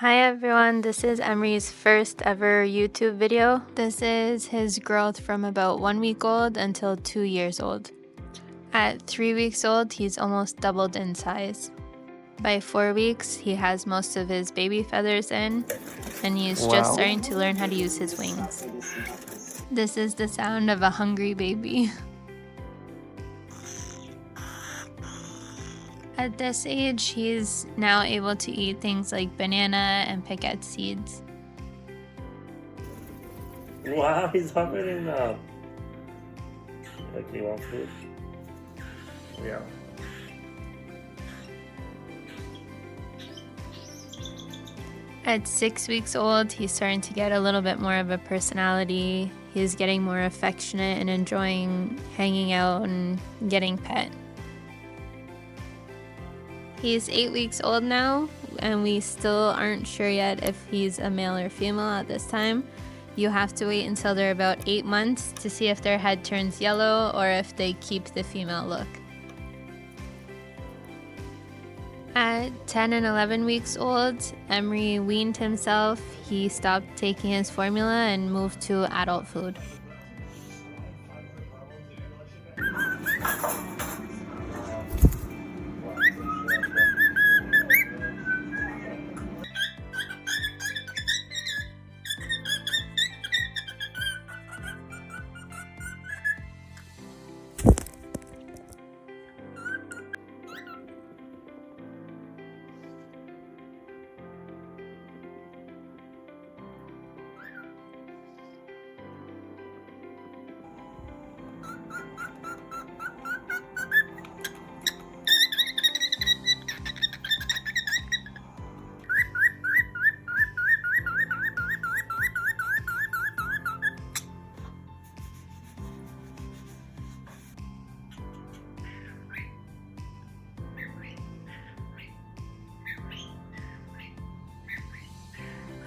Hi everyone, this is Emery's first ever YouTube video. This is his growth from about 1 week old until 2 years old. At 3 weeks old, he's almost doubled in size. By 4 weeks, he has most of his baby feathers in, and he's just starting to learn how to use his wings. This is the sound of a hungry baby. At this age, he's now able to eat things like banana and pick at seeds. Wow, he's hovering now. Like he wants food. Yeah. At 6 weeks old, he's starting to get a little bit more of a personality. He's getting more affectionate and enjoying hanging out and getting pet. He's 8 weeks old now, and we still aren't sure yet if he's a male or female at this time. You have to wait until they're about 8 months to see if their head turns yellow or if they keep the female look. At 10 and 11 weeks old, Emery weaned himself. He stopped taking his formula and moved to adult food.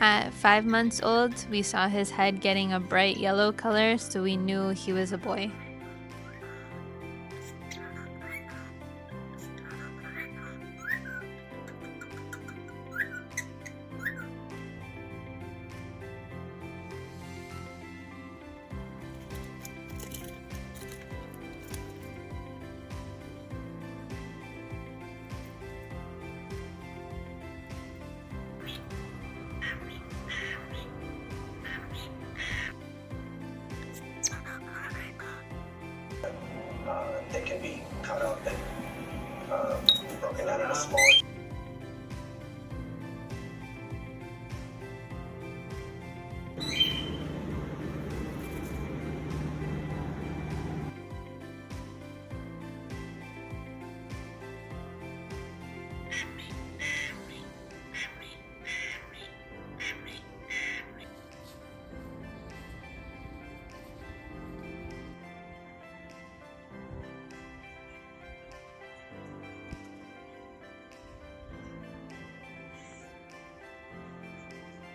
At 5 months old, we saw his head getting a bright yellow color, so we knew he was a boy. They can be cut up and broken out into small.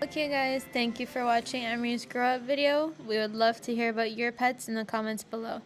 Okay guys, thank you for watching Emery's grow up video. We would love to hear about your pets in the comments below.